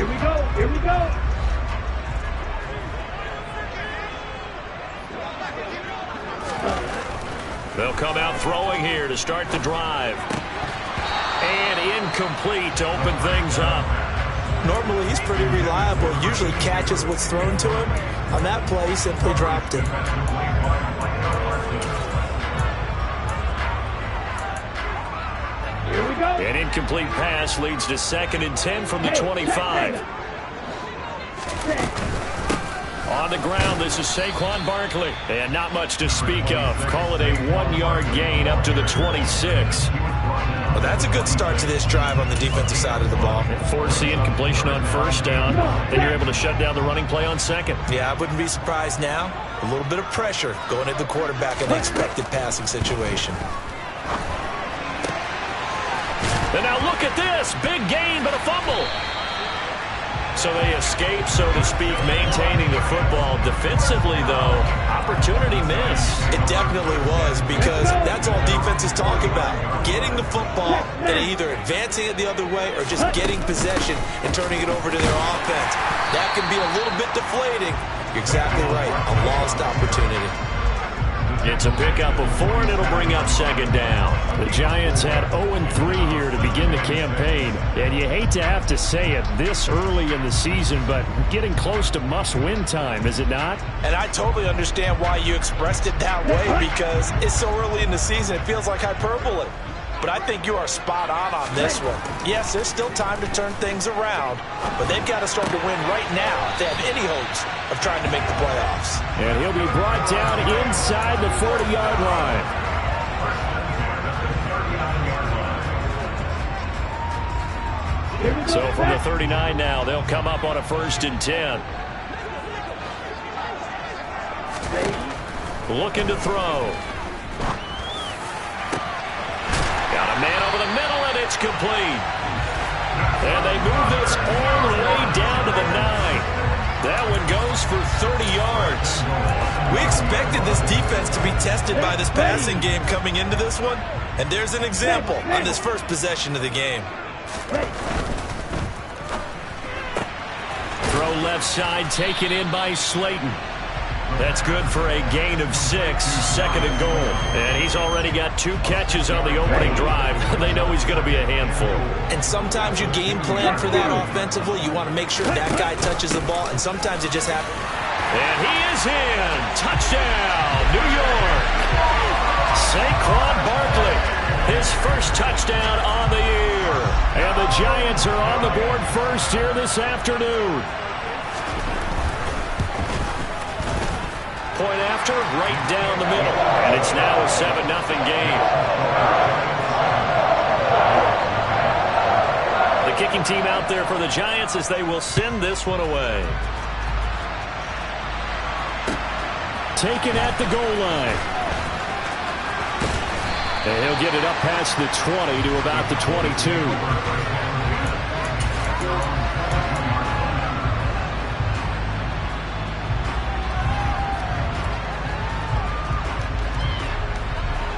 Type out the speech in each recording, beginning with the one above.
Here we go. Here we go. They'll come out throwing here to start the drive. And incomplete to open things up. Normally, he's pretty reliable. Usually catches what's thrown to him. On that play, he simply dropped it. Here we go. An incomplete pass leads to 2nd and 10 from the 25. On the ground, this is Saquon Barkley. And not much to speak of. Call it a 1-yard gain up to the 26. Well, that's a good start to this drive on the defensive side of the ball. Force the incompletion on 1st down. Then you're able to shut down the running play on 2nd. Yeah, I wouldn't be surprised now. A little bit of pressure going at the quarterback in the expected passing situation. And now look at this. Big gain, but a fumble. So they escape, so to speak, maintaining the football. Defensively, though, opportunity miss. It definitely was, because that's all defense is talking about. Getting the football and either advancing it the other way or just getting possession and turning it over to their offense. That can be a little bit deflating. You're exactly right. A lost opportunity. It's a pickup of 4, and it'll bring up 2nd down. The Giants had 0-3 here to begin the campaign. And you hate to have to say it this early in the season, but getting close to must-win time, is it not? And I totally understand why you expressed it that way, because it's so early in the season, it feels like hyperbole. But I think you are spot on this one. Yes, there's still time to turn things around, but they've got to start to win right now if they have any hopes of trying to make the playoffs. And he'll be brought down inside the 40-yard line. So from the 39 now, they'll come up on a 1st and 10. Looking to throw. Got a man over the middle, and it's complete. And they move this all the way down to the 9. That one goes for 30 yards. We expected this defense to be tested by this passing game coming into this one, and there's an example on this first possession of the game. Throw left side, taken in by Slayton. That's good for a gain of 6, 2nd and goal. And he's already got 2 catches on the opening drive. They know he's going to be a handful. And sometimes you game plan for that offensively. You want to make sure that guy touches the ball, and sometimes it just happens. And he is in. Touchdown, New York. Saquon Barkley, his first touchdown on the year. And the Giants are on the board first here this afternoon. Point after, right down the middle. And it's now a 7-0 game. The kicking team out there for the Giants as they will send this one away. Taken at the goal line. And he'll get it up past the 20 to about the 22.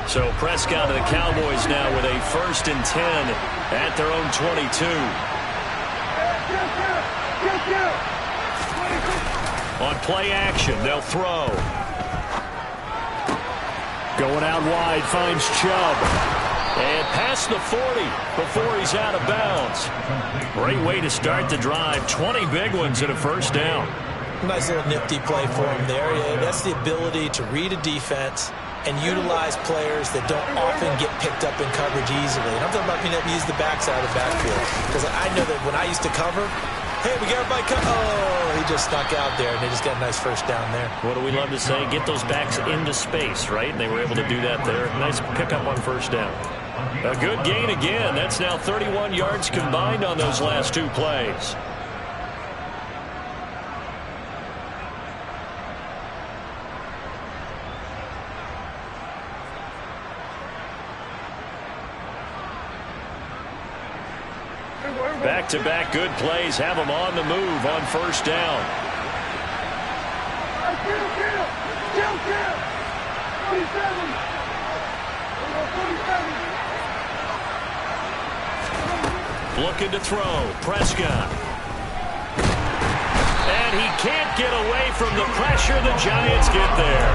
So Prescott and the Cowboys now with a 1st and 10 at their own 22. On play action, they'll throw. Going out wide, finds Chubb. And past the 40 before he's out of bounds. Great way to start the drive. 20 big ones and a 1st down. Nice little nifty play for him there. Yeah, that's the ability to read a defense and utilize players that don't often get picked up in coverage easily. And I'm talking about being able to use the backside of the backfield. Because I know that when I used to cover, hey, we got everybody oh, he just snuck out there, and they just got a nice 1st down there. What do we love to say? Get those backs into space, right? And they were able to do that there. Nice pickup on 1st down. A good gain again. That's now 31 yards combined on those last 2 plays. Back-to-back good plays have them on the move on 1st down. Looking to throw. Prescott. And he can't get away from the pressure. The Giants get there.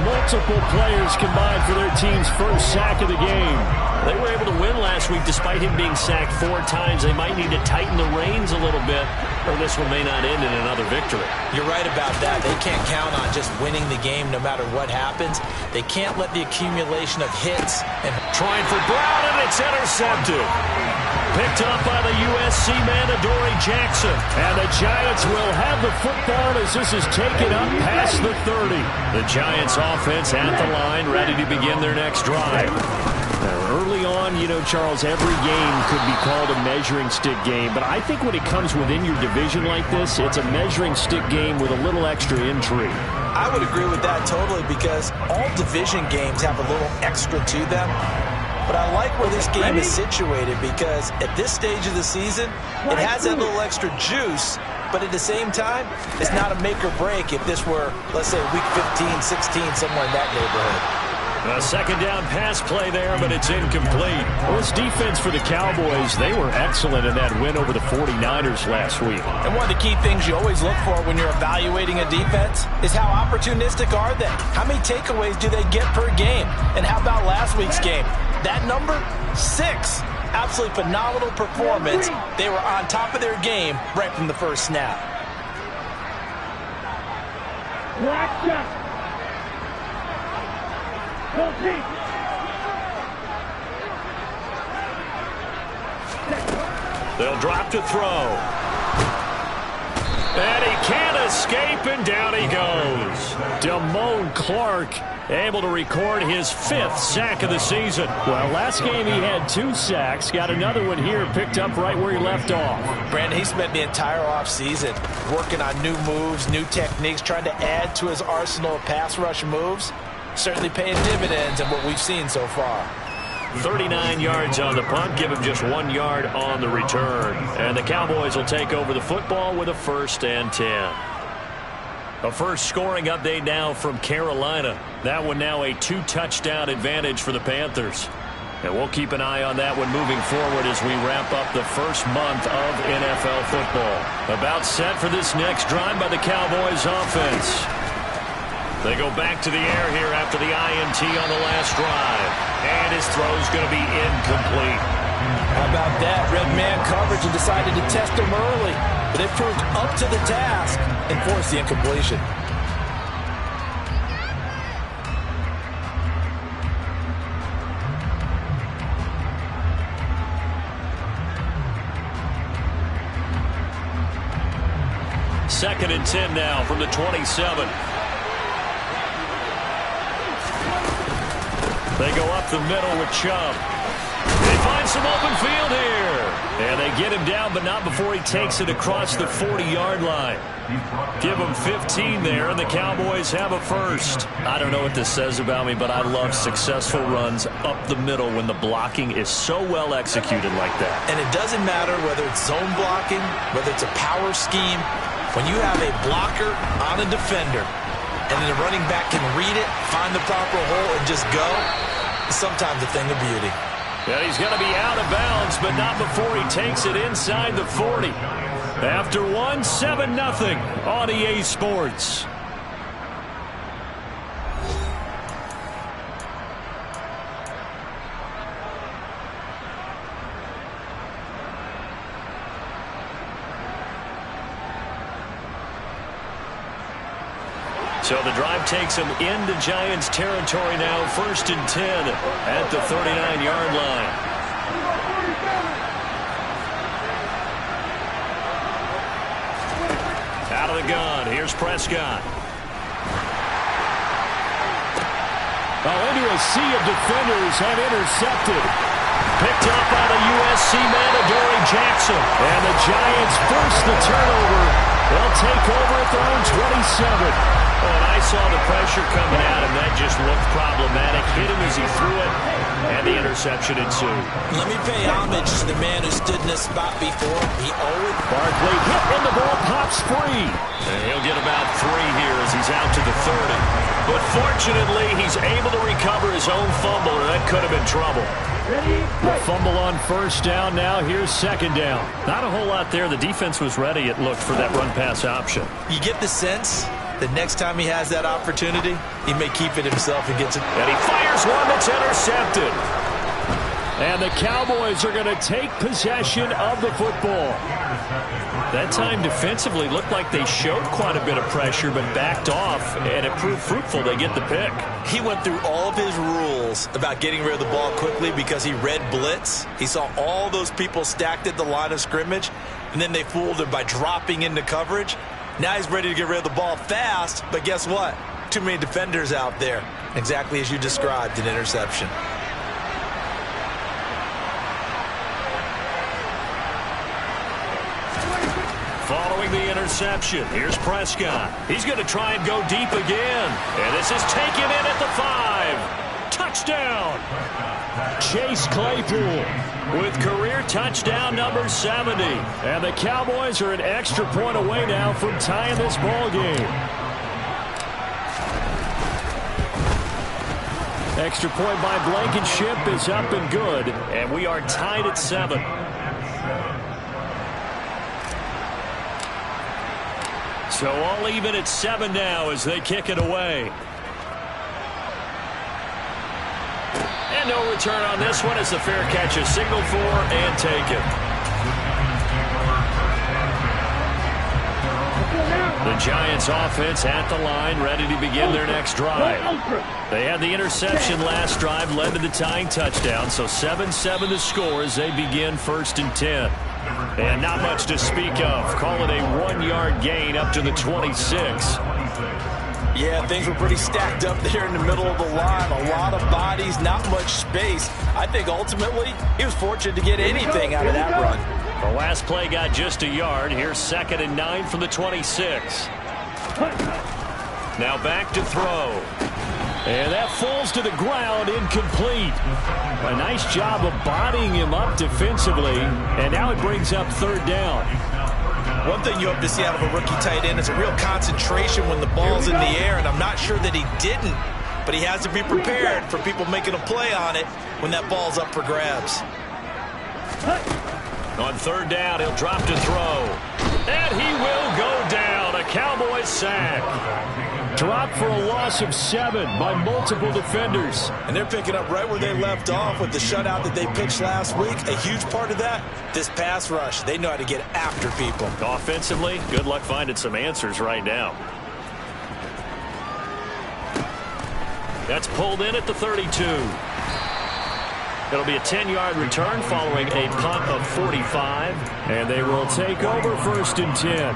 Multiple players combined for their team's first sack of the game. They were able to win last week despite him being sacked 4 times. They might need to tighten the reins a little bit, or this one may not end in another victory. You're right about that. They can't count on just winning the game no matter what happens. They can't let the accumulation of hits. And trying for Brown, and it's intercepted. Picked up by the USC man, Adoree Jackson. And the Giants will have the football as this is taken up past the 30. The Giants offense at the line, ready to begin their next drive. Now, early on, you know, Charles, every game could be called a measuring stick game. But I think when it comes within your division like this, it's a measuring stick game with a little extra intrigue. I would agree with that totally, because all division games have a little extra to them. But I like where this game is situated, because at this stage of the season, it has that little extra juice, but at the same time, it's not a make or break if this were, let's say, week 15, 16, somewhere in that neighborhood. A second down pass play there, but it's incomplete. Well, this defense for the Cowboys, they were excellent in that win over the 49ers last week. And one of the key things you always look for when you're evaluating a defense is how opportunistic are they? How many takeaways do they get per game? And how about last week's game? That number, 6. Absolutely phenomenal performance. They were on top of their game right from the first snap. They'll drop to throw. And he can't escape, and down he goes. Damone Clark able to record his 5th sack of the season. Well, last game he had 2 sacks. Got another one here, picked up right where he left off. Brandon, he spent the entire offseason working on new moves, new techniques, trying to add to his arsenal of pass rush moves. Certainly paying dividends in what we've seen so far. 39 yards on the punt, give him just 1 yard on the return. And the Cowboys will take over the football with a 1st and 10. A first scoring update now from Carolina. That one now a 2-touchdown advantage for the Panthers. And we'll keep an eye on that one moving forward as we wrap up the first month of NFL football. About set for this next drive by the Cowboys offense. They go back to the air here after the INT on the last drive. And his throw's going to be incomplete. How about that? Red man coverage and decided to test him early. But they proved up to the task and forced the incompletion. Second and 10 now from the 27. They go up the middle with Chubb. They find some open field here. And they get him down, but not before he takes it across the 40-yard line. Give him 15 there, and the Cowboys have a first. I don't know what this says about me, but I love successful runs up the middle when the blocking is so well executed like that. And it doesn't matter whether it's zone blocking, whether it's a power scheme. When you have a blocker on a defender, and then the running back can read it, find the proper hole, and just go, it's sometimes a thing of beauty. Yeah, he's going to be out of bounds, but not before he takes it inside the 40. After one, 7-0 on EA Sports. So the drive takes him into Giants territory now, 1st and 10 at the 39-yard line. Out of the gun, here's Prescott. Into a sea of defenders and intercepted. Picked up by the USC man, Adoree Jackson. And the Giants force the turnover. They'll take over at their own 27. Oh, and I saw the pressure coming at him. That just looked problematic. Hit him as he threw it, and the interception ensued. Let me pay homage to the man who stood in this spot before. He always... Barkley hit, and the ball pops free. And he'll get about 3 here as he's out to the 30. But fortunately, he's able to recover his own fumble, or that could have been trouble. The fumble on first down now. Here's second down. Not a whole lot there. The defense was ready, it looked, for that run-pass option. You get the sense that next time he has that opportunity, he may keep it himself and gets it. And he fires one that's intercepted. And the Cowboys are going to take possession of the football. That time defensively looked like they showed quite a bit of pressure but backed off, and it proved fruitful. They get the pick. He went through all of his rules about getting rid of the ball quickly because he read blitz. He saw all those people stacked at the line of scrimmage, and then they fooled him by dropping into coverage. Now he's ready to get rid of the ball fast, but guess what? Too many defenders out there. Exactly as you described, an interception. Following the interception, here's Prescott. He's going to try and go deep again. And this is taken in at the 5. Touchdown! Chase Claypool with career touchdown number 70. And the Cowboys are an extra point away now from tying this ball game. Extra point by Blankenship is up and good. And we are tied at 7. So all even at 7 now as they kick it away. And no return on this one as the fair catch is signaled for and taken. The Giants offense at the line, ready to begin their next drive. They had the interception last drive, led to the tying touchdown, so 7-7 to score as they begin 1st and 10. And not much to speak of. Call it a 1-yard gain up to the 26. Yeah, things were pretty stacked up there in the middle of the line. A lot of bodies, not much space. I think ultimately he was fortunate to get anything out of that run. The last play got just a yard. Here's 2nd and 9 from the 26. Now back to throw. And that falls to the ground, incomplete. A nice job of bodying him up defensively, and now it brings up 3rd down. One thing you hope to see out of a rookie tight end is a real concentration when the ball's in the air, and I'm not sure that he didn't, but he has to be prepared for people making a play on it when that ball's up for grabs. On 3rd down, he'll drop to throw. And he will go down. A Cowboys sack. Dropped for a loss of 7 by multiple defenders. And they're picking up right where they left off with the shutout that they pitched last week. A huge part of that, this pass rush. They know how to get after people. Offensively, good luck finding some answers right now. That's pulled in at the 32. It'll be a 10-yard return following a punt of 45. And they will take over 1st and 10.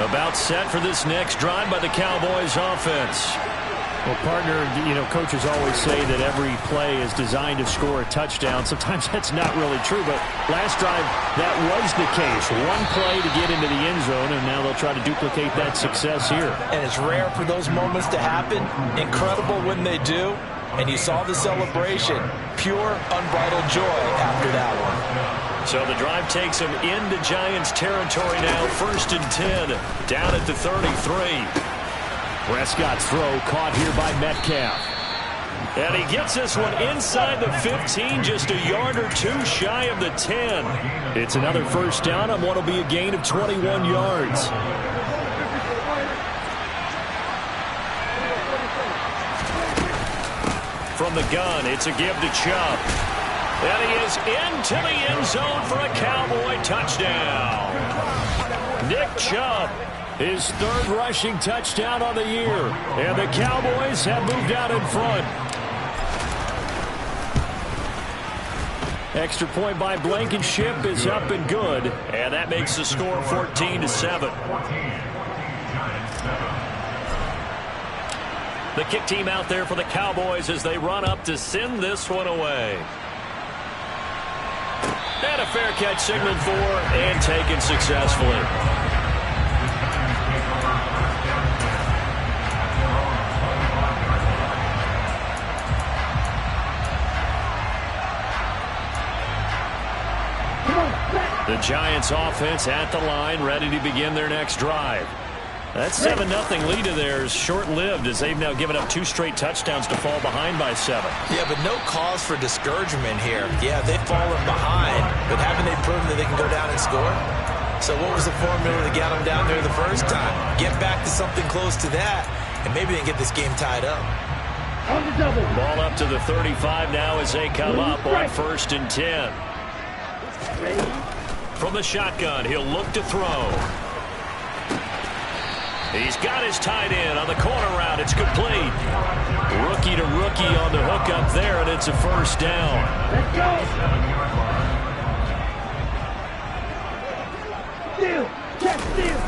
About set for this next drive by the Cowboys offense. Well, partner, coaches always say that every play is designed to score a touchdown. Sometimes that's not really true, but last drive, that was the case. One play to get into the end zone, and now they'll try to duplicate that success here. And it's rare for those moments to happen. Incredible when they do. And you saw the celebration. Pure, unbridled joy after that one. So the drive takes them into Giants territory now. 1st and 10, down at the 33. Prescott's throw caught here by Metcalf. And he gets this one inside the 15, just a yard or 2 shy of the 10. It's another 1st down on what will be a gain of 21 yards. From the gun, it's a give to Chubb. And he is into the end zone for a Cowboy touchdown. Nick Chubb, his 3rd rushing touchdown on the year. And the Cowboys have moved out in front. Extra point by Blankenship is up and good. And that makes the score 14-7. The kick team out there for the Cowboys as they run up to send this one away. And a fair catch signaled for and taken successfully. The Giants offense at the line, ready to begin their next drive. That 7-0 lead of theirs short-lived as they've now given up 2 straight touchdowns to fall behind by 7. Yeah, but no cause for discouragement here. Yeah, they've fallen behind, but haven't they proven that they can go down and score? So what was the formula to get them down there the first time? Get back to something close to that, and maybe they can get this game tied up. Ball up to the 35 now as they come up on 1st and 10. From the shotgun, he'll look to throw. He's got his tight end on the corner route. It's complete. Rookie to rookie on the hook up there, and it's a first down. Let's go. Steal. Check steal.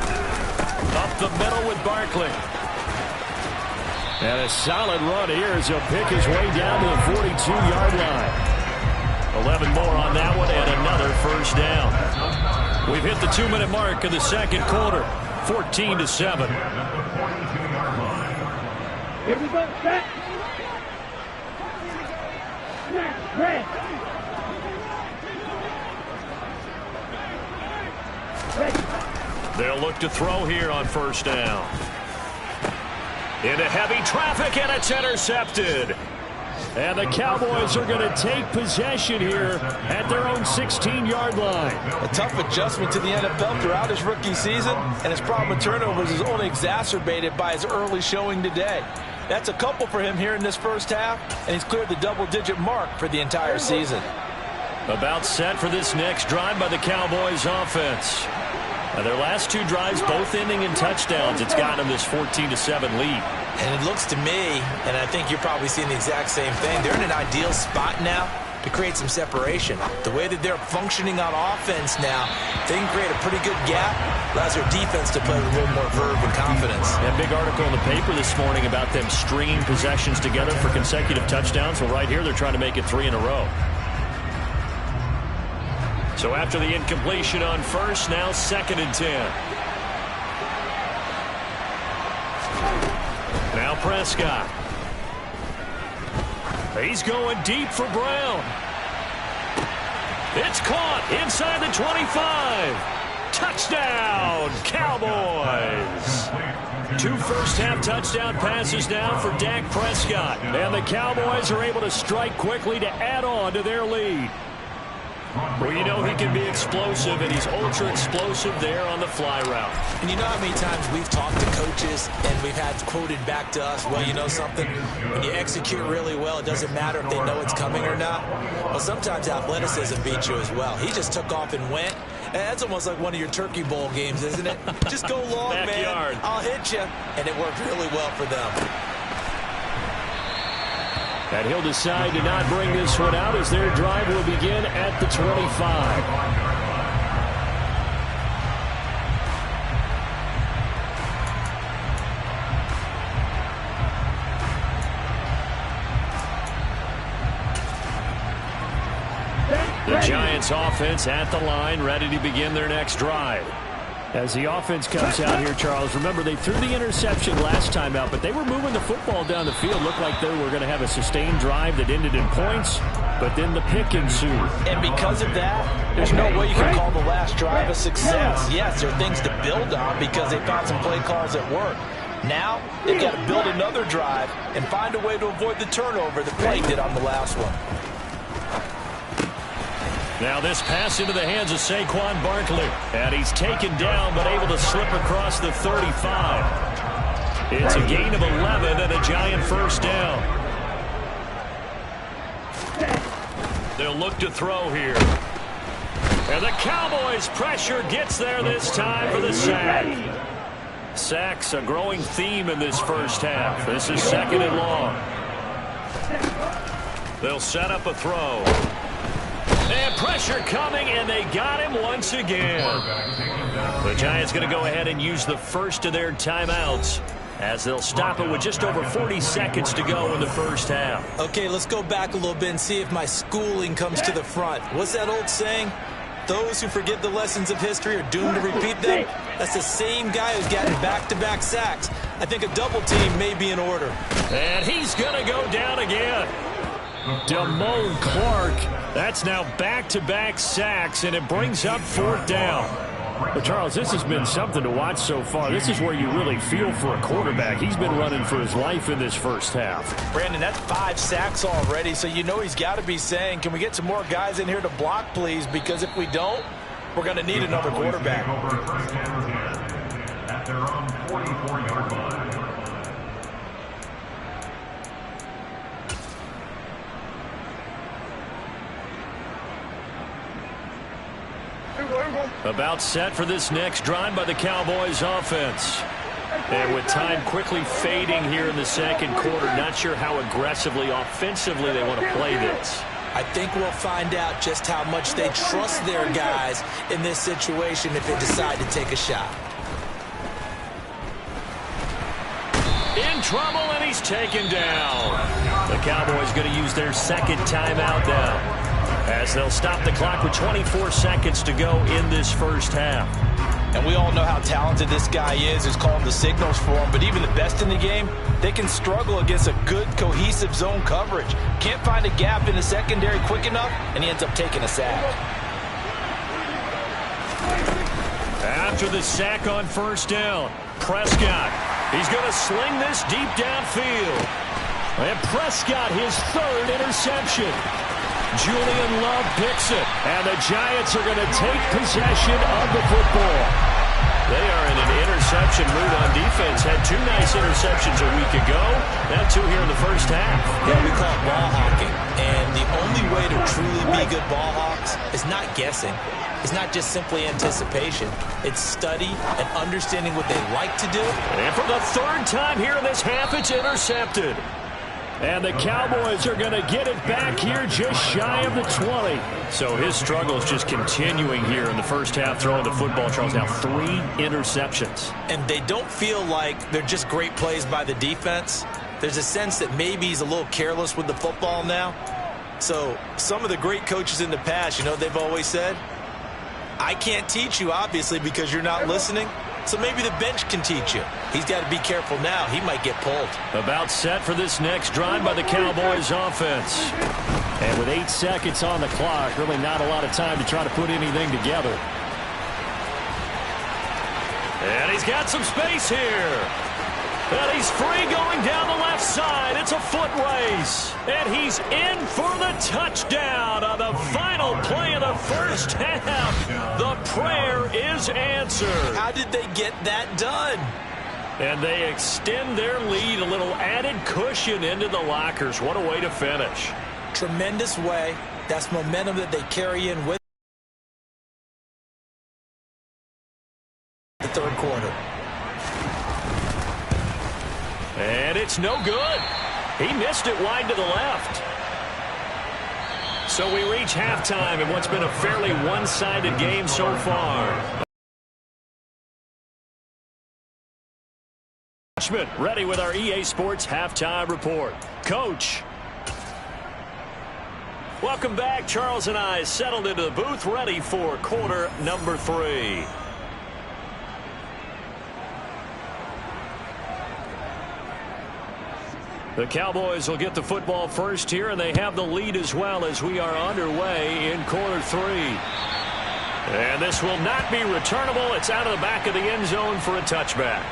Up the middle with Barkley. And a solid run here as he'll pick his way down to the 42-yard line. 11 more on that one, and another first down. We've hit the 2-minute mark of the second quarter. 14-7. Here we go. Set. Snap. Red. Ready. They'll look to throw here on first down. Into heavy traffic, and it's intercepted. And the Cowboys are going to take possession here at their own 16-yard line. A tough adjustment to the NFL throughout his rookie season, and his problem with turnovers is only exacerbated by his early showing today. That's a couple for him here in this first half, and he's cleared the double-digit mark for the entire season. About set for this next drive by the Cowboys offense. Now their last 2 drives, both ending in touchdowns. It's gotten them this 14-7 lead. And it looks to me, and I think you're probably seeing the exact same thing, they're in an ideal spot now to create some separation. The way that they're functioning on offense now, they can create a pretty good gap, allows their defense to play with a little more verve and confidence. That big article in the paper this morning about them stringing possessions together for consecutive touchdowns. Well, right here, they're trying to make it 3 in a row. So after the incompletion on first, now 2nd and 10. Now Prescott. He's going deep for Brown. It's caught inside the 25. Touchdown, Cowboys. 2 first-half touchdown passes now for Dak Prescott. And the Cowboys are able to strike quickly to add on to their lead. Well, you know he can be explosive, and he's ultra-explosive there on the fly route. And you know how many times we've talked to coaches and we've had quoted back to us, well, you know something? When you execute really well, it doesn't matter if they know it's coming or not. Well, sometimes athleticism beats you as well. He just took off and went. And that's almost like one of your Turkey Bowl games, isn't it? Just go long, Backyard. man. I'll hit you. And it worked really well for them. And he'll decide to not bring this one out as their drive will begin at the 25. The Giants offense at the line, ready to begin their next drive. As the offense comes out here, Charles, remember they threw the interception last time out, but they were moving the football down the field. Looked like they were going to have a sustained drive that ended in points, but then the pick ensued. And because of that, there's no way you can call the last drive a success. Yes, there are things to build on because they found some play calls that work. Now, they've got to build another drive and find a way to avoid the turnover that plagued it on the last one. Now this pass into the hands of Saquon Barkley. And he's taken down but able to slip across the 35. It's a gain of 11 and a Giant first down. They'll look to throw here. And the Cowboys' pressure gets there this time for the sack. Sacks a growing theme in this first half. This is 2nd and long. They'll set up a throw. And pressure coming, and they got him once again. The Giants going to go ahead and use the first of their timeouts as they'll stop it with just over 40 seconds to go in the first half. Okay, let's go back a little bit and see if my schooling comes to the front. What's that old saying? Those who forget the lessons of history are doomed to repeat them. That's the same guy who's gotten back-to-back sacks. I think a double team may be in order. And he's going to go down again. Damone Clark, that's now back-to-back sacks, and it brings up fourth down. Well, Charles, this has been something to watch so far. This is where you really feel for a quarterback. He's been running for his life in this first half. Brandon, that's 5 sacks already, so you know he's got to be saying, can we get some more guys in here to block, please? Because if we don't, we're going to need another quarterback. At their own 44-yard line. About set for this next drive by the Cowboys offense. And with time quickly fading here in the second quarter, not sure how aggressively, offensively they want to play this. I think we'll find out just how much they trust their guys in this situation if they decide to take a shot. In trouble, and he's taken down. The Cowboys going to use their second timeout now, as they'll stop the clock with 24 seconds to go in this first half. And we all know how talented this guy is who's calling the signals for him, but even the best in the game, they can struggle against a good, cohesive zone coverage. Can't find a gap in the secondary quick enough, and he ends up taking a sack. After the sack on first down, Prescott, he's going to sling this deep downfield. And Prescott, his third interception. Julian Love picks it, and the Giants are going to take possession of the football. They are in an interception mood on defense. Had 2 nice interceptions a week ago. Now 2 here in the first half. Yeah, we call it ball hawking. And the only way to truly be good ball hawks is not guessing. It's not just simply anticipation. It's study and understanding what they like to do. And for the 3rd time here in this half, it's intercepted. And the Cowboys are going to get it back here just shy of the 20. So his struggle is just continuing here in the first half, throwing the football. Charles, now 3 interceptions. And they don't feel like they're just great plays by the defense. There's a sense that maybe he's a little careless with the football now. So some of the great coaches in the past, you know, they've always said, I can't teach you, obviously, because you're not listening. So maybe the bench can teach you. He's got to be careful now. He might get pulled. About set for this next drive by the Cowboys offense. And with 8 seconds on the clock, really not a lot of time to try to put anything together. And he's got some space here. And he's free going down the left side. It's a foot race. And he's in for the touchdown on the final play of the first half. The prayer is answered. How did they get that done? And they extend their lead, a little added cushion into the lockers. What a way to finish. Tremendous way. That's momentum that they carry in with the 3rd quarter. And it's no good. He missed it wide to the left. So we reach halftime in what's been a fairly one-sided game so far. Schmidt ready with our EA Sports halftime report. Coach. Welcome back. Charles and I settled into the booth ready for quarter number 3. The Cowboys will get the football first here, and they have the lead as well as we are underway in quarter 3. And this will not be returnable. It's out of the back of the end zone for a touchback.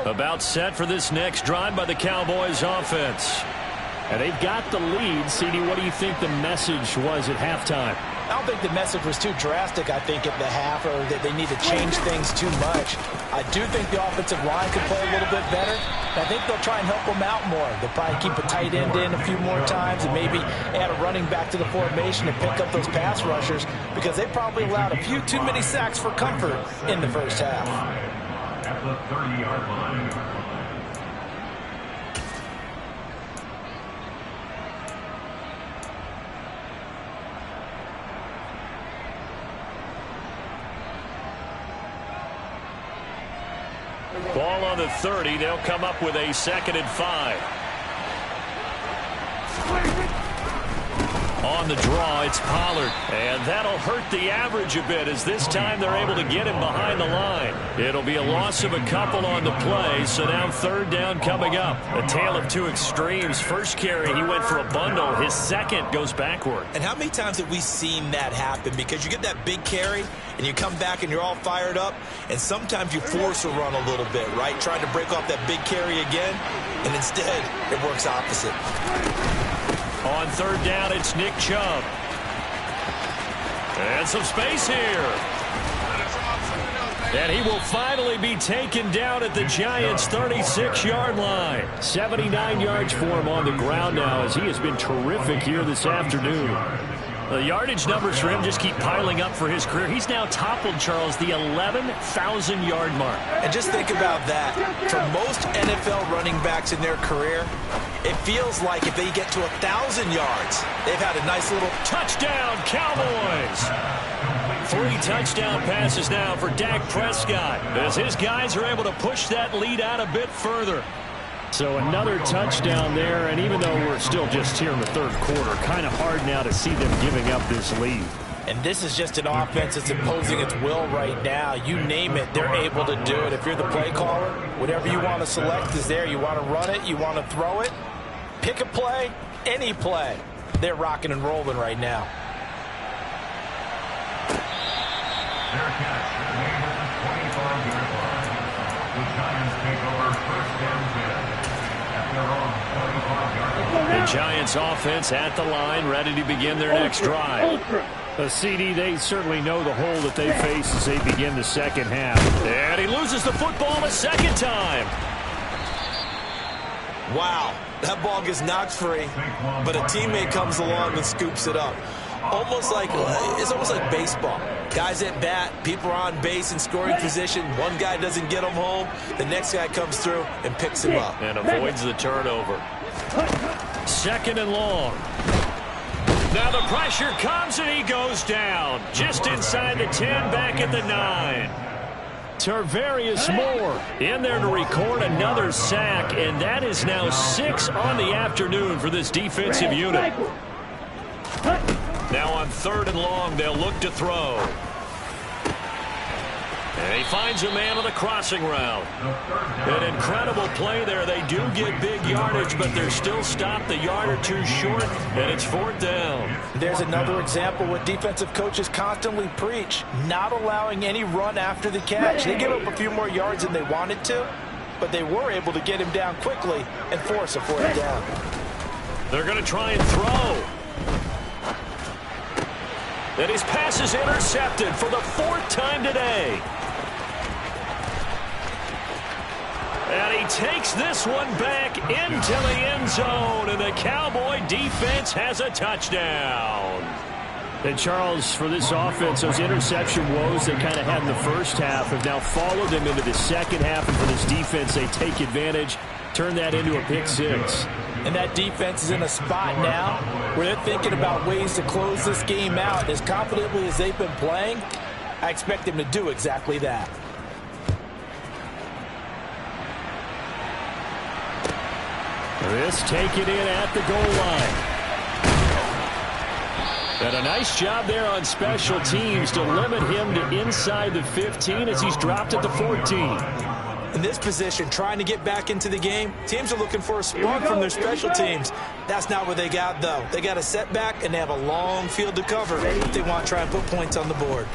About set for this next drive by the Cowboys offense. And they've got the lead. CD, what do you think the message was at halftime? I don't think the message was too drastic, I think, at the half, or that they need to change things too much. I do think the offensive line could play a little bit better. I think they'll try and help them out more. They'll probably keep a tight end in a few more times and maybe add a running back to the formation and pick up those pass rushers, because they probably allowed a few too many sacks for comfort in the first half. at the 30-yard line. Ball on the 30. They'll come up with a 2nd and 5. On the draw, it's Pollard. And that'll hurt the average a bit as this time they're able to get him behind the line. It'll be a loss of a couple on the play, so now 3rd down coming up. A tale of two extremes. First carry, he went for a bundle. His second goes backward. And how many times have we seen that happen? Because you get that big carry, and you come back and you're all fired up, and sometimes you force a run a little bit, right? Trying to break off that big carry again, and instead it works opposite. On 3rd down, it's Nick Chubb. And some space here. And he will finally be taken down at the Giants' 36-yard line. 79 yards for him on the ground now as he has been terrific here this afternoon. The yardage numbers for him just keep piling up for his career. He's now toppled, Charles, the 11,000-yard mark. And just think about that. For most NFL running backs in their career, it feels like if they get to 1,000 yards, they've had a nice little touchdown, Cowboys. 3 touchdown passes now for Dak Prescott as his guys are able to push that lead out a bit further. So another touchdown there, and even though we're still just here in the 3rd quarter, kind of hard now to see them giving up this lead. And this is just an offense that's imposing its will right now. You name it, they're able to do it. If you're the play caller, whatever you want to select is there. You want to run it, you want to throw it, pick a play, any play. They're rocking and rolling right now. Their catch made at the 25-yard line. The Giants take over 1st and 10 at their own 25-yard line. The Giants offense at the line, ready to begin their next drive. A CD, they certainly know the hole that they face as they begin the 2nd half. And he loses the football a 2nd time. Wow, that ball gets knocked free, but a teammate comes along and scoops it up. It's almost like baseball. Guys at bat, people are on base in scoring position. One guy doesn't get him home. The next guy comes through and picks him up. And avoids the turnover. 2nd and long. Now the pressure comes and he goes down. Just inside the 10, back at the 9. Tarvarius Moore in there to record another sack, and that is now 6 on the afternoon for this defensive unit. Now on 3rd and long, they'll look to throw. And he finds a man on the crossing route. An incredible play there. They do get big yardage, but they're still stopped a yard or two short, and it's 4th down. There's another example what defensive coaches constantly preach, not allowing any run after the catch. They give up a few more yards than they wanted to, but they were able to get him down quickly and force a 4th down. They're going to try and throw. And his pass is intercepted for the 4th time today. And he takes this one back into the end zone, and the Cowboy defense has a touchdown. And Charles, for this offense, those interception woes they kind of had in the 1st half have now followed them into the 2nd half, and for this defense, they take advantage, turn that into a pick 6. And that defense is in a spot now where they're thinking about ways to close this game out. As confidently as they've been playing, I expect them to do exactly that. This taken in at the goal line. And a nice job there on special teams to limit him to inside the 15 as he's dropped at the 14. In this position, trying to get back into the game, teams are looking for a spark from their special teams. That's not what they got, though. They got a setback, and they have a long field to cover if they want to try and put points on the board.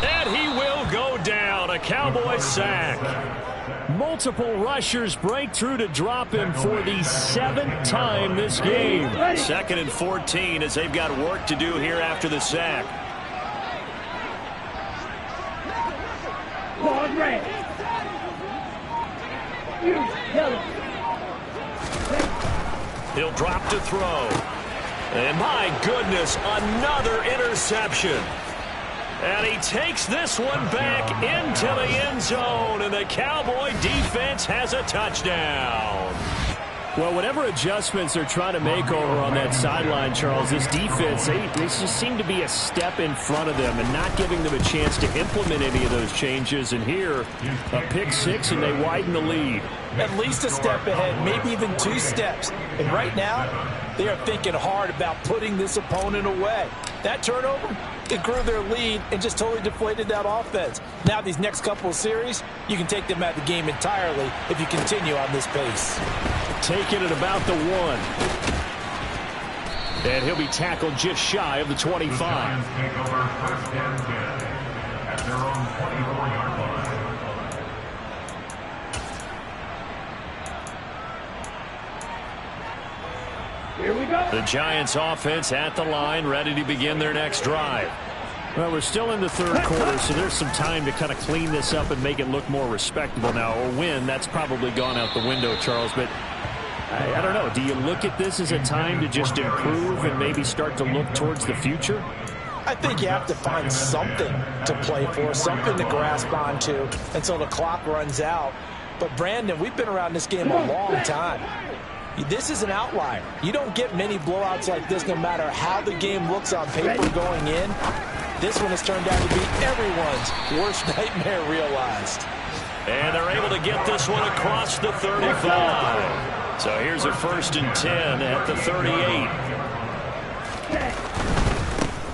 And he will go down. A Cowboy sack. Multiple rushers break through to drop him for the 7th time this game. 2nd and 14 as they've got work to do here after the sack. Ball red. Yellow. He'll drop to throw. And my goodness, another interception. And he takes this one back into the end zone, and the Cowboy defense has a touchdown. Well, whatever adjustments they're trying to make over on that sideline, Charles, this defense, they just seem to be a step in front of them and not giving them a chance to implement any of those changes. And here, a pick six, and they widen the lead. At least a step ahead, maybe even 2 steps. And right now, they are thinking hard about putting this opponent away. That turnover, it grew their lead and just totally deflated that offense. Now these next couple of series, you can take them out of the game entirely if you continue on this pace. Taking it about the 1. And he'll be tackled just shy of the 25. The Giants take over first and 10 at their own 24-yard line. Here we go. The Giants offense at the line, ready to begin their next drive. Well, we're still in the third quarter, so there's some time to kind of clean this up and make it look more respectable now. Or win, that's probably gone out the window, Charles. But I don't know. Do you look at this as a time to just improve and maybe start to look towards the future? I think you have to find something to play for, something to grasp onto until the clock runs out. But, Brandon, we've been around this game a long time. This is an outlier. You don't get many blowouts like this no matter how the game looks on paper going in. This one has turned out to be everyone's worst nightmare realized. And they're able to get this one across the 35. So here's a first and 10 at the 38.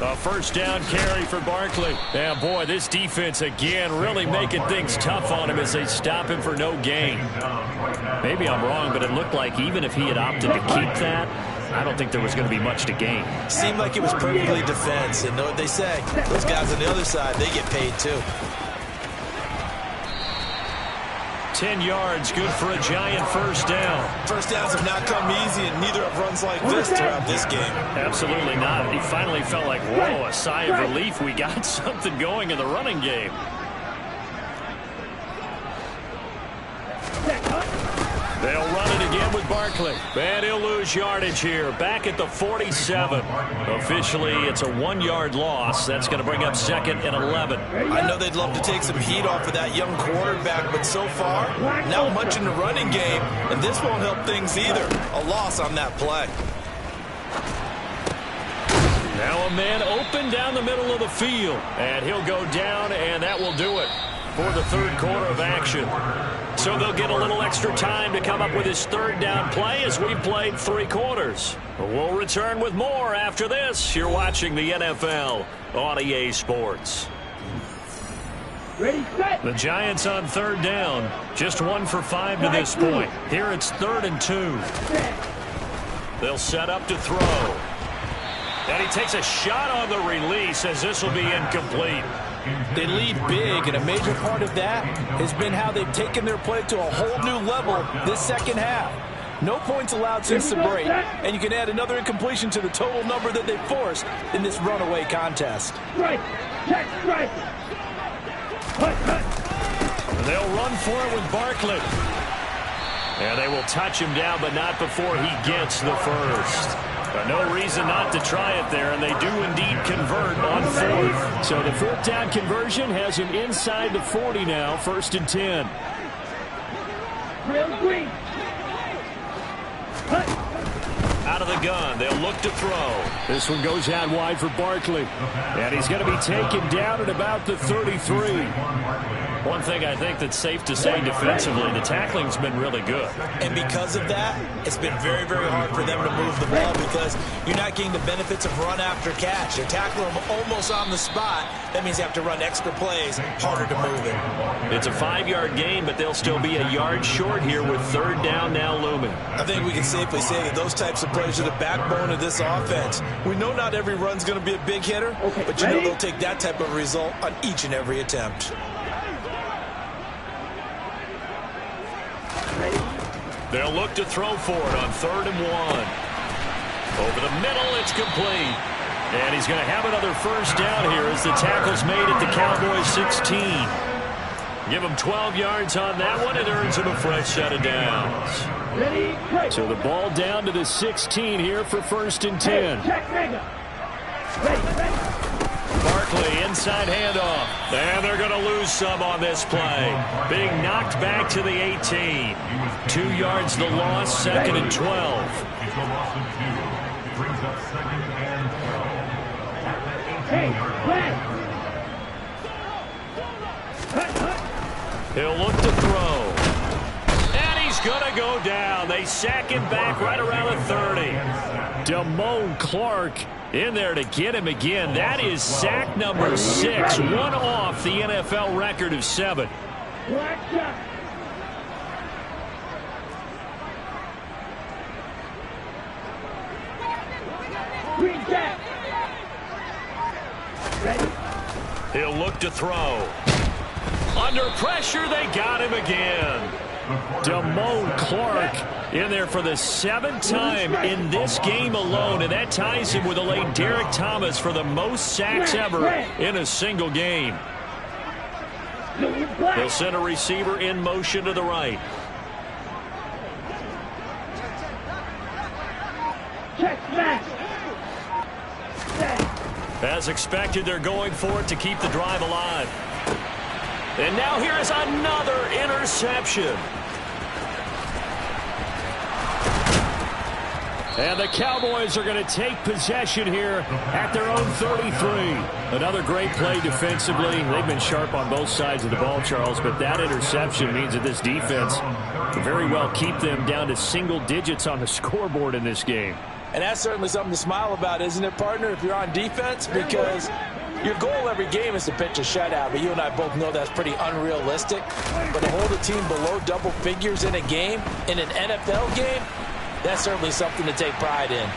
A first down carry for Barkley. Yeah, boy, this defense again really making things tough on him as they stop him for no gain. Maybe I'm wrong, but it looked like even if he had opted to keep that, I don't think there was going to be much to gain. Seemed like it was perfectly defense, and know what they say. Those guys on the other side, they get paid too. 10 yards, good for a Giant first down. First downs have not come easy, and neither have runs like this throughout this game. Absolutely not. He finally felt like, whoa, a sigh of relief. We got something going in the running game. They'll run it again with Barkley. And he'll lose yardage here. Back at the 47. Officially, it's a 1-yard loss. That's going to bring up second and 11. I know they'd love to take some heat off of that young quarterback, but so far, not much in the running game, and this won't help things either. A loss on that play. Now a man open down the middle of the field. And he'll go down, and that will do it for the third quarter of action. So they'll get a little extra time to come up with his third down play as we've played 3 quarters. We'll return with more after this. You're watching the NFL on EA Sports. Ready, set. The Giants on third down. Just 1 for 5 to this point. Here it's 3rd and 2. They'll set up to throw. And he takes a shot on the release as this will be incomplete. They lead big, and a major part of that has been how they've taken their play to a whole new level this second half. No points allowed since the break, and you can add another incompletion to the total number that they forced in this runaway contest. Strike. Check strike. Hut, hut. They'll run for it with Barkley. And they will touch him down, but not before he gets the first. No reason not to try it there, and they do indeed convert on 4th. So the 4th down conversion has him inside the 40 now, 1st and 10. Real green. Hut. Out of the gun, they'll look to throw. This one goes out wide for Barkley. And he's going to be taken down at about the 33. One thing I think that's safe to say defensively, the tackling's been really good. And because of that, it's been very, very hard for them to move the ball because you're not getting the benefits of run after catch. You're tackling them almost on the spot. That means you have to run extra plays, harder to move it. It's a 5-yard gain, but they'll still be a yard short here with 3rd down now looming. I think we can safely say that those types of plays are the backbone of this offense. We know not every run's going to be a big hitter, but you know they'll take that type of result on each and every attempt. They'll look to throw for it on 3rd and 1. Over the middle, it's complete. And he's going to have another first down here as the tackle's made at the Cowboys 16. Give him 12 yards on that one. It earns him a fresh set of downs. Ready, break. So the ball down to the 16 here for 1st and 10. Check, mega. Ready, ready. quickly. Inside handoff. And they're going to lose some on this play. Being knocked back to the 18. 2 yards the loss, 2nd and 12. It's a loss of 2. Brings up 2nd and 12. At the 18-yard line. He'll look to throw. And he's going to go down. They sack him back right around the 30. Damone Clark in there to get him again. That is sack number 6. One off the NFL record of 7. He'll look to throw. Under pressure, they got him again. Damone Clark in there for the 7th time in this game alone, and that ties him with the late Derek Thomas for the most sacks ever in a single game. They'll send a receiver in motion to the right. As expected, they're going for it to keep the drive alive. And now here is another interception. And the Cowboys are going to take possession here at their own 33. Another great play defensively. They've been sharp on both sides of the ball, Charles, but that interception means that this defense can very well keep them down to single digits on the scoreboard in this game. And that's certainly something to smile about, isn't it, partner, if you're on defense? Because your goal every game is to pitch a shutout, but you and I both know that's pretty unrealistic. But to hold a team below double figures in a game, in an NFL game, that's certainly something to take pride in.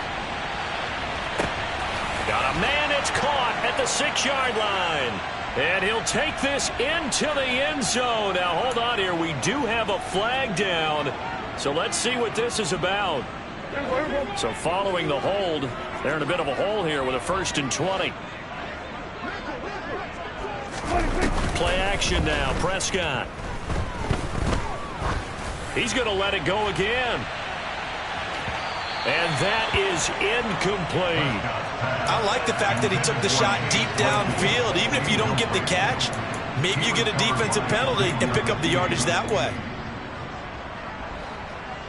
Got a man, it's caught at the 6-yard line. And he'll take this into the end zone. Now, hold on here. We do have a flag down. So let's see what this is about. So following the hold, they're in a bit of a hole here with a 1st and 20. Play action now, Prescott. He's going to let it go again. And that is incomplete. I like the fact that he took the shot deep downfield. Even if you don't get the catch, maybe you get a defensive penalty and pick up the yardage that way.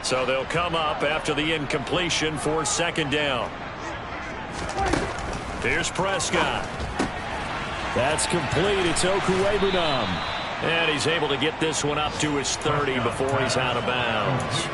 So they'll come up after the incompletion for 2nd down. Here's Prescott. That's complete. It's Okuwebunam. And he's able to get this one up to his 30 before he's out of bounds.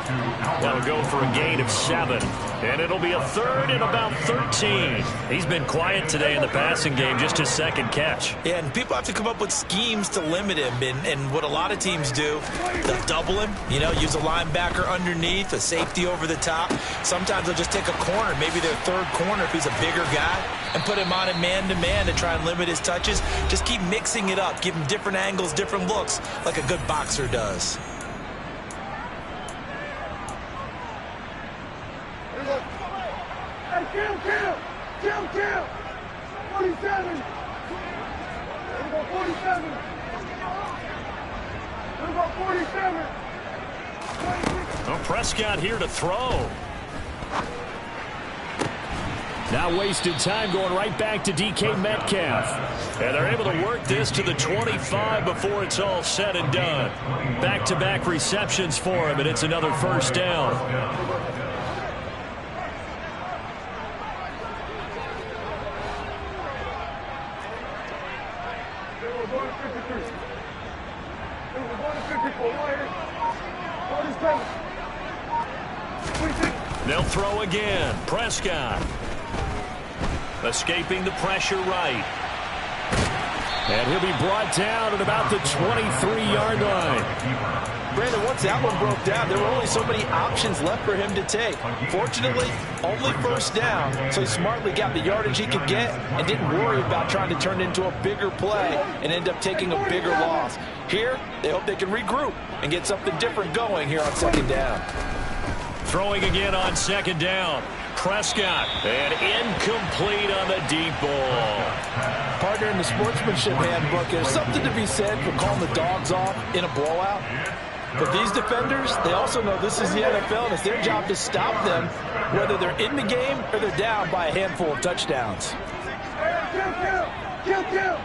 That'll go for a gain of 7. And it'll be a 3rd and about 13. He's been quiet today in the passing game, just his 2nd catch. Yeah, and people have to come up with schemes to limit him. And what a lot of teams do, they'll double him, use a linebacker underneath, a safety over the top. Sometimes they'll just take a corner, maybe their 3rd corner if he's a bigger guy, and put him on a man-to-man to try and limit his touches. Just keep mixing it up, give him different angles, different looks, like a good boxer does. Kill! 47! There we go, 47! There we go, 47! Well, Prescott here to throw. Now wasted time going right back to DK Metcalf. And they're able to work this to the 25 before it's all said and done. Back-to-back receptions for him, and it's another 1st down. They'll throw again. Prescott. Escaping the pressure right. And he'll be brought down at about the 23-yard line. Brandon, once that one broke down, there were only so many options left for him to take. Fortunately, only 1st down, so he smartly got the yardage he could get and didn't worry about trying to turn it into a bigger play and end up taking a bigger loss. Here, they hope they can regroup and get something different going here on 2nd down. Throwing again on 2nd down. Prescott. And incomplete on the deep ball. Partner, in the sportsmanship handbook, there's something to be said for calling the dogs off in a blowout. But these defenders, they also know this is the NFL, and it's their job to stop them, whether they're in the game or they're down by a handful of touchdowns. Kill. Here we go,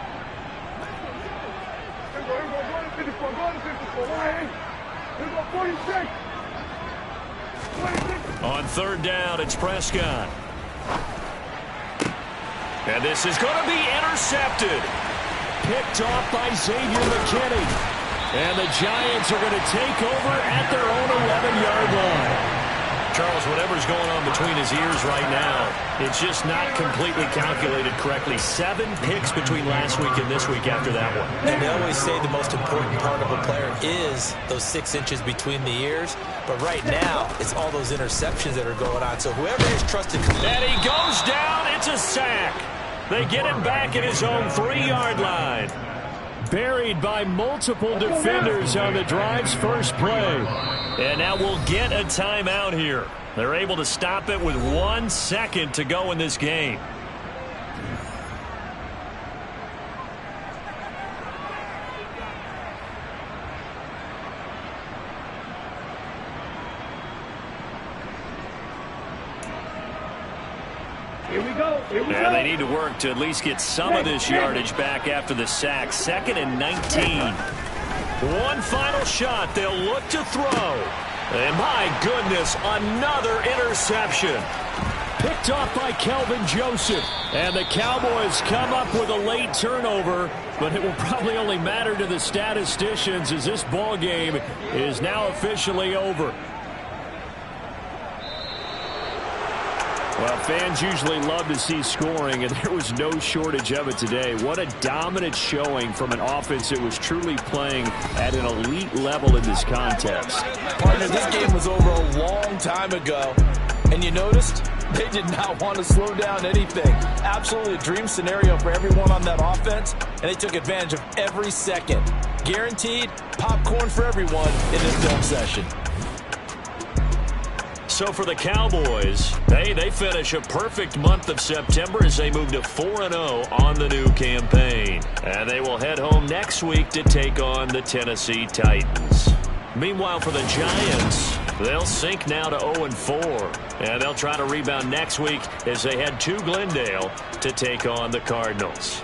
go to 54, right? Here we go, 46. 26. On third down, it's Prescott. And this is going to be intercepted. Picked off by Xavier McKinney. And the Giants are going to take over at their own 11-yard line. Charles, whatever's going on between his ears right now, it's just not completely calculated correctly. 7 picks between last week and this week after that one. And they always say the most important part of a player is those 6 inches between the ears. But right now, it's all those interceptions that are going on. So whoever is trusted. And he goes down. It's a sack. They get him back at his own 3-yard line. Buried by multiple defenders on the drive's first play. And now we'll get a timeout here. They're able to stop it with 1 second to go in this game. Here we go. Yeah, they need to work to at least get some of this yardage back after the sack. 2nd and 19. One final shot. They'll look to throw. And my goodness, another interception. Picked off by Kelvin Joseph. And the Cowboys come up with a late turnover, but it will probably only matter to the statisticians as this ball game is now officially over. Well, fans usually love to see scoring, and there was no shortage of it today. What a dominant showing from an offense that was truly playing at an elite level in this contest. Partner, this game was over a long time ago, and you noticed they did not want to slow down anything. Absolutely a dream scenario for everyone on that offense, and they took advantage of every second. Guaranteed popcorn for everyone in this film session. So for the Cowboys, they finish a perfect month of September as they move to 4-0 on the new campaign. And they will head home next week to take on the Tennessee Titans. Meanwhile, for the Giants, they'll sink now to 0-4. And they'll try to rebound next week as they head to Glendale to take on the Cardinals.